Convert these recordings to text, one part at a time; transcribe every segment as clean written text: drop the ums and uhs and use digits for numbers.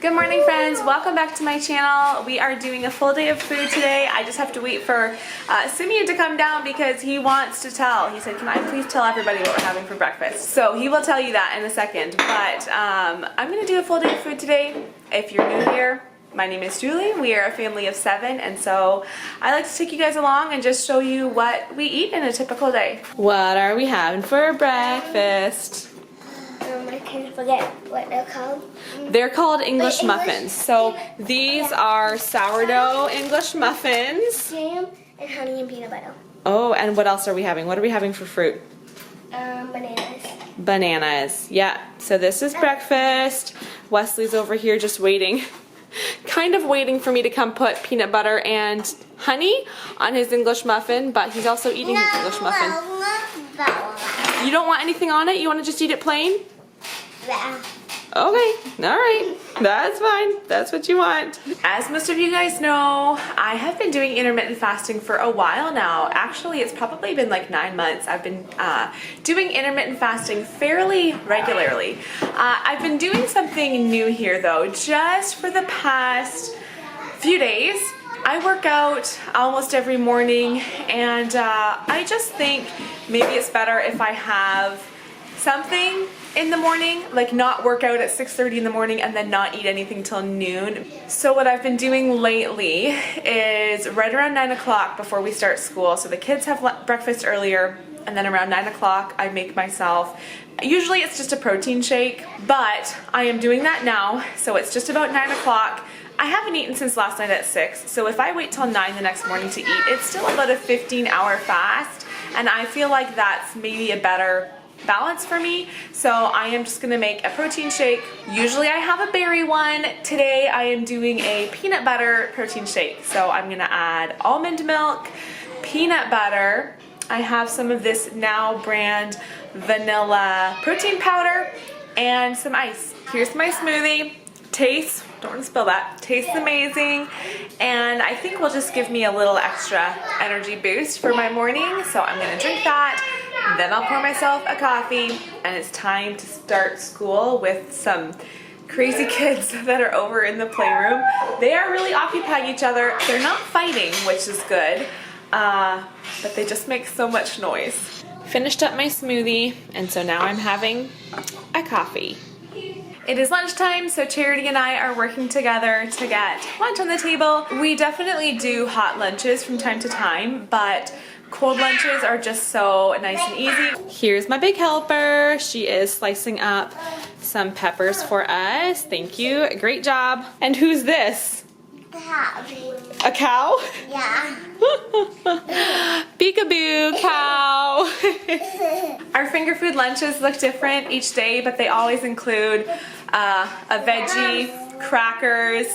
Good morning, friends. Welcome back to my channel. We are doing a full day of food today. I just have to wait for Simeon to come down because he wants to tell. He said, can I please tell everybody what we're having for breakfast? So he will tell you that in a second, but I'm going to do a full day of food today. If you're new here, my name is Julie. We are a family of 7, and so I like to take you guys along and just show you what we eat in a typical day. What are we having for breakfast? I kind of forget what they're called. They're called English muffins. So these are sourdough English muffins. Jam and honey and peanut butter. Oh, and what else are we having? What are we having for fruit? Bananas. Bananas. Yeah. So this is breakfast. Wesley's over here just waiting. Kind of waiting for me to come put peanut butter and honey on his English muffin, but he's also eating his English muffin. You don't want anything on it? You want to just eat it plain? Yeah. Okay, alright, that's fine, that's what you want. As most of you guys know, I have been doing intermittent fasting for a while now. Actually, it's probably been like 9 months. I've been doing intermittent fasting fairly regularly. I've been doing something new here though, just for the past few days. I work out almost every morning, and I just think maybe it's better if I have something in the morning, like not work out at 6:30 in the morning and then not eat anything till noon. So what I've been doing lately is right around 9 o'clock before we start school, so the kids have breakfast earlier, and then around 9 o'clock I make myself, usually it's just a protein shake, but I am doing that now, so it's just about 9 o'clock. I haven't eaten since last night at 6, so if I wait till 9 the next morning to eat, it's still about a 15-hour fast, and I feel like that's maybe a better balance for me. So I am just gonna make a protein shake. Usually I have a berry one. Today I am doing a peanut butter protein shake. So I'm gonna add almond milk, peanut butter. I have some of this Now brand vanilla protein powder and some ice. Here's my smoothie. Tastes, don't want to spill that, tastes amazing, and I think will just give me a little extra energy boost for my morning. So I'm gonna drink that, then I'll pour myself a coffee, and it's time to start school with some crazy kids that are over in the playroom. They are really occupying each other. They're not fighting, which is good, but they just make so much noise. Finished up my smoothie, and so now I'm having a coffee. It is lunchtime, so Charity and I are working together to get lunch on the table. We definitely do hot lunches from time to time, but cold lunches are just so nice and easy. Here's my big helper. She is slicing up some peppers for us. Thank you, great job. And who's this? Cow. A cow? Yeah. Peekaboo, cow. Our finger food lunches look different each day, but they always include a veggie, crackers,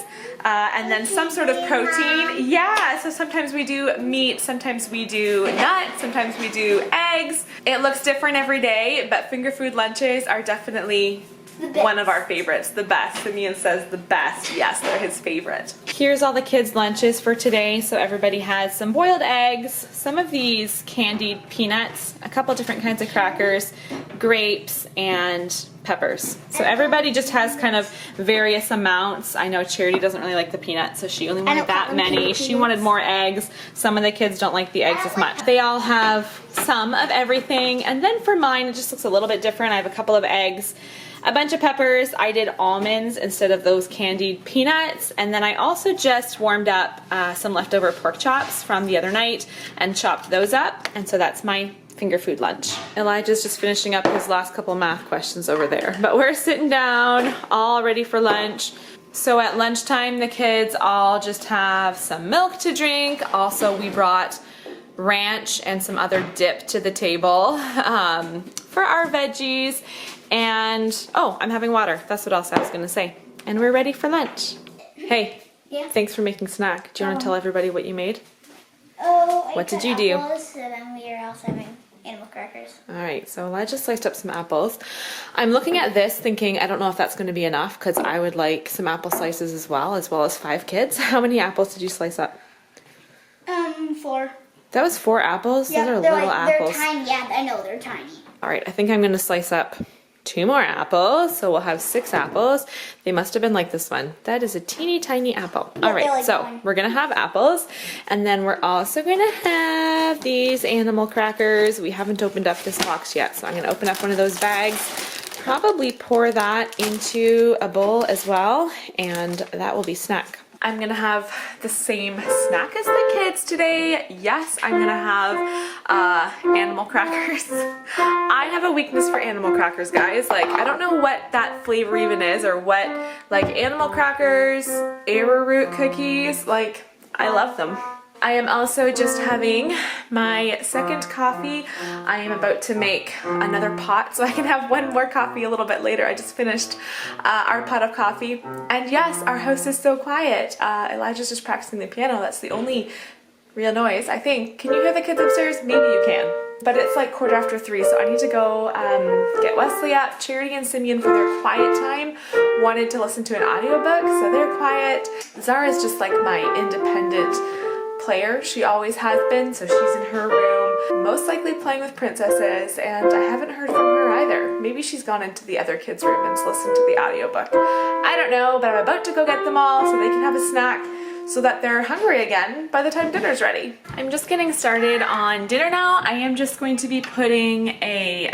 and then some sort of protein. Yeah, so sometimes we do meat, sometimes we do nuts, sometimes we do eggs. It looks different every day, but finger food lunches are definitely one of our favorites, the best. Simeon says the best. Yes, they're his favorite. Here's all the kids' lunches for today. So everybody has some boiled eggs, some of these candied peanuts, a couple different kinds of crackers, grapes, and peppers. So everybody just has kind of various amounts. I know Charity doesn't really like the peanuts, so she only wanted that many. She wanted more eggs. Some of the kids don't like the eggs as much. They all have some of everything. And then for mine, it just looks a little bit different. I have a couple of eggs, a bunch of peppers. I did almonds instead of those candied peanuts, and then I also just warmed up some leftover pork chops from the other night and chopped those up, and so that's my finger food lunch. Elijah's just finishing up his last couple math questions over there, but we're sitting down all ready for lunch. So at lunchtime the kids all just have some milk to drink. Also we brought ranch and some other dip to the table for our veggies. And, oh, I'm having water. That's what else I was going to say. And we're ready for lunch. Hey, Yeah. Thanks for making snack. Do you want to tell everybody what you made? Oh, What did you do? Apples, and then we are also having animal crackers. All right, so Elijah sliced up some apples. I'm looking at this thinking, I don't know if that's going to be enough because I would like some apple slices as well as 5 kids. How many apples did you slice up? 4. That was 4 apples? Yeah, Those are they're little apples. They're tiny. Yeah, I know, they're tiny. All right, I think I'm going to slice up 2 more apples, so we'll have 6 apples. They must have been like this one. That is a teeny tiny apple. Yeah, all right, like so one. we're gonna have apples, and then we're also gonna have these animal crackers. We haven't opened up this box yet, so I'm gonna open up one of those bags, probably pour that into a bowl as well, and that will be snack. I'm gonna have the same snack as the kids today. Yes, I'm gonna have animal crackers. I have a weakness for animal crackers, guys. Like, I don't know what that flavor even is, or what, like, animal crackers, arrowroot cookies, like, I love them. I am also just having my second coffee. I am about to make another pot so I can have one more coffee a little bit later. I just finished our pot of coffee. And yes, our house is so quiet. Elijah's just practicing the piano. That's the only real noise, I think. Can you hear the kids upstairs? Maybe you can. But it's like 3:15, so I need to go get Wesley up. Charity and Simeon, for their quiet time, wanted to listen to an audiobook, so they're quiet. Zara's just like my independent player. She always has been, so she's in her room, most likely playing with princesses, and I haven't heard from her either. Maybe she's gone into the other kids' room and listened to the audiobook. I don't know, but I'm about to go get them all so they can have a snack so that they're hungry again by the time dinner's ready. I'm just getting started on dinner now. I am just going to be putting a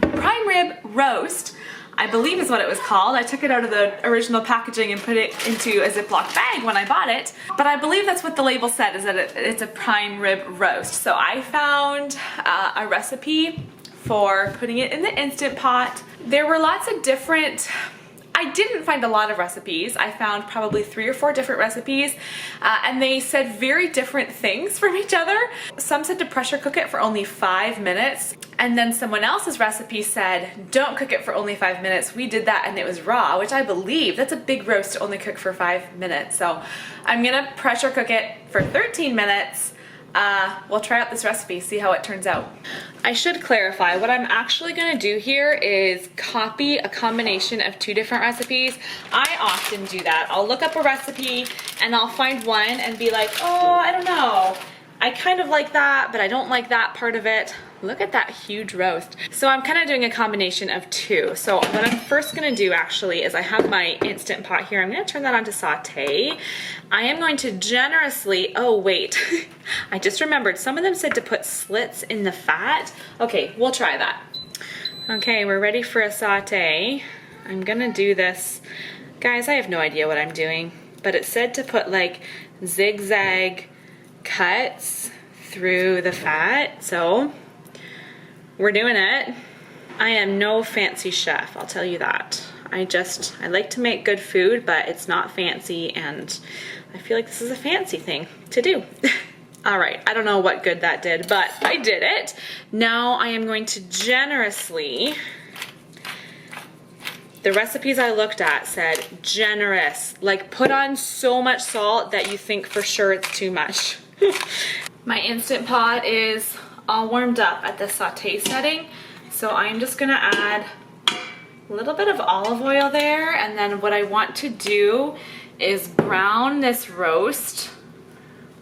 prime rib roast, I believe is what it was called. I took it out of the original packaging and put it into a Ziploc bag when I bought it. But I believe that's what the label said, is that it's a prime rib roast. So I found a recipe for putting it in the Instant Pot. There were lots of different, I didn't find a lot of recipes. I found probably 3 or 4 different recipes, and they said very different things from each other. Some said to pressure cook it for only 5 minutes, and then someone else's recipe said don't cook it for only 5 minutes. We did that and it was raw, which I believe that's a big roast to only cook for 5 minutes. So I'm gonna pressure cook it for 13 minutes. We'll try out this recipe, see how it turns out. I should clarify, what I'm actually gonna do here is copy a combination of 2 different recipes. I often do that. I'll look up a recipe and I'll find one and be like, oh, I don't know. I kind of like that, but I don't like that part of it. Look at that huge roast. So I'm kind of doing a combination of 2. So what I'm first gonna do actually is I have my Instant Pot here. I'm gonna turn that on to saute. I am going to generously, oh wait, I just remembered some of them said to put slits in the fat. Okay, we'll try that. Okay, we're ready for a saute. I'm gonna do this. Guys, I have no idea what I'm doing, but it said to put like zigzag cuts through the fat, so we're doing it. I am no fancy chef, I'll tell you that. I like to make good food, but it's not fancy, and I feel like this is a fancy thing to do. All right, I don't know what good that did, but I did it. Now I am going to generously, the recipes I looked at said generous, like put on so much salt that you think for sure it's too much. My Instant Pot is all warmed up at the saute setting, so I'm just gonna add a little bit of olive oil there, and then what I want to do is brown this roast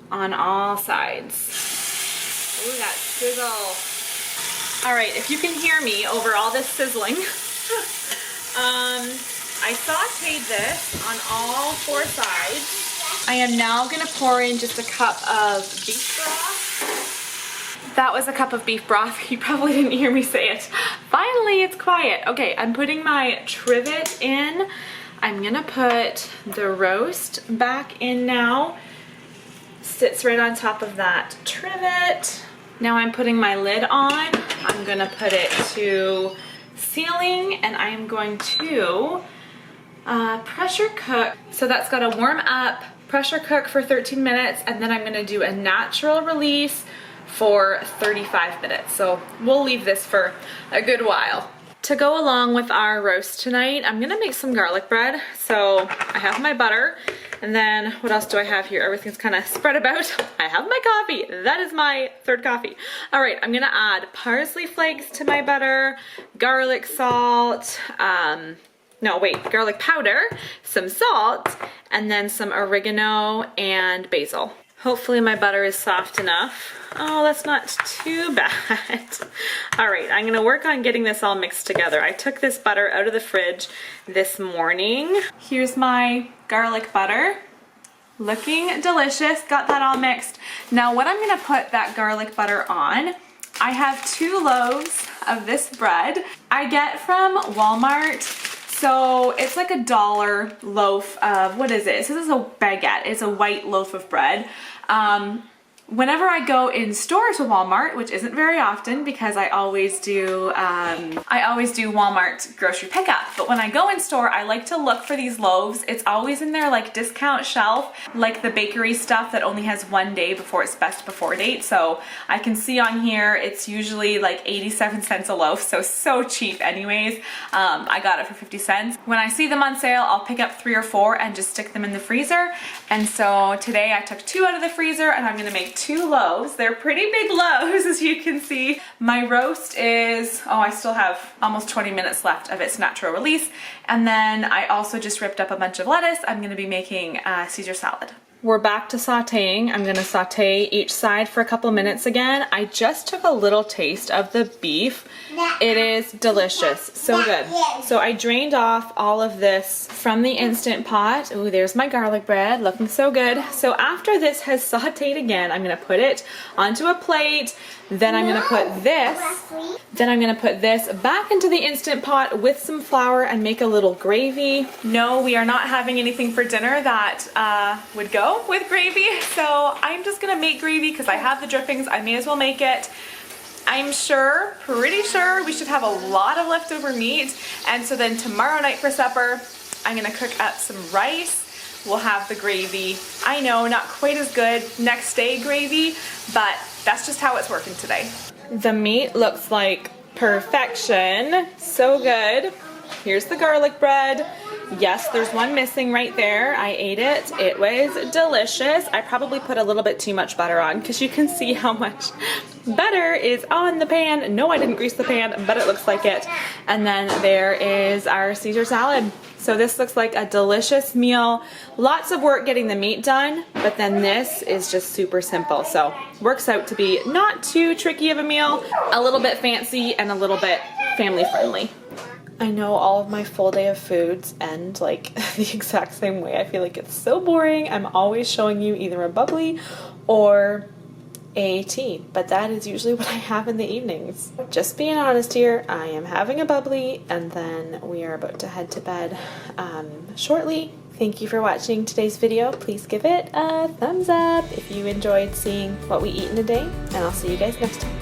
on all sides. Ooh, that sizzle. All right, if you can hear me over all this sizzling, I sauteed this on all 4 sides. I am now gonna pour in just a cup of beef broth. That was a cup of beef broth. You probably didn't hear me say it. Finally, it's quiet. Okay, I'm putting my trivet in. I'm gonna put the roast back in now. Sits right on top of that trivet. Now I'm putting my lid on. I'm gonna put it to sealing, and I am going to pressure cook. So that's gotta warm up, pressure cook for 13 minutes, and then I'm gonna do a natural release for 35 minutes. So we'll leave this for a good while. To go along with our roast tonight, I'm gonna make some garlic bread. So I have my butter, and then what else do I have here? Everything's kind of spread about. I have my coffee. That is my 3rd coffee. All right, I'm gonna add parsley flakes to my butter, garlic salt, garlic powder, some salt, and then some oregano and basil. Hopefully my butter is soft enough. Oh, that's not too bad. All right, I'm gonna work on getting this all mixed together. I took this butter out of the fridge this morning. Here's my garlic butter. Looking delicious, got that all mixed. Now what I'm gonna put that garlic butter on, I have 2 loaves of this bread I get from Walmart. So it's like $1 loaf of, what is it? It says it's a baguette. It's a white loaf of bread. Whenever I go in stores with Walmart, which isn't very often because I always do Walmart grocery pickup. But when I go in store, I like to look for these loaves. It's always in their like discount shelf, like the bakery stuff that only has 1 day before its best before date. So I can see on here, it's usually like 87 cents a loaf. So cheap anyways. I got it for 50 cents. When I see them on sale, I'll pick up 3 or 4 and just stick them in the freezer. And so today I took 2 out of the freezer and I'm gonna make 2 loaves. They're pretty big loaves, as you can see. My roast is, oh, I still have almost 20 minutes left of its natural release. And then I also just ripped up a bunch of lettuce. I'm gonna be making Caesar salad. We're back to sauteing. I'm gonna saute each side for a couple minutes again. I just took a little taste of the beef. It is delicious, so good. So I drained off all of this from the Instant Pot. Ooh, there's my garlic bread, looking so good. So after this has sauteed again, I'm gonna put it onto a plate. Then I'm gonna put this back into the Instant Pot with some flour and make a little gravy. No, we are not having anything for dinner that would go with gravy. So I'm just gonna make gravy because I have the drippings. I may as well make it. I'm sure, pretty sure we should have a lot of leftover meat. And so then tomorrow night for supper, I'm gonna cook up some rice. We'll have the gravy. I know, not quite as good next day gravy, but that's just how it's working today. The meat looks like perfection. So good. Here's the garlic bread. Yes, there's one missing right there. I ate it. It was delicious. I probably put a little bit too much butter on because you can see how much butter is on the pan. No, I didn't grease the pan, but it looks like it. And then there is our Caesar salad. So this looks like a delicious meal. Lots of work getting the meat done, but then this is just super simple. So works out to be not too tricky of a meal, a little bit fancy and a little bit family friendly. I know all of my full day of foods end like the exact same way. I feel like it's so boring. I'm always showing you either a bubbly or a tea, but that is usually what I have in the evenings. Just being honest here, I am having a bubbly and then we are about to head to bed shortly. Thank you for watching today's video. Please give it a thumbs up if you enjoyed seeing what we eat in a day, and I'll see you guys next time.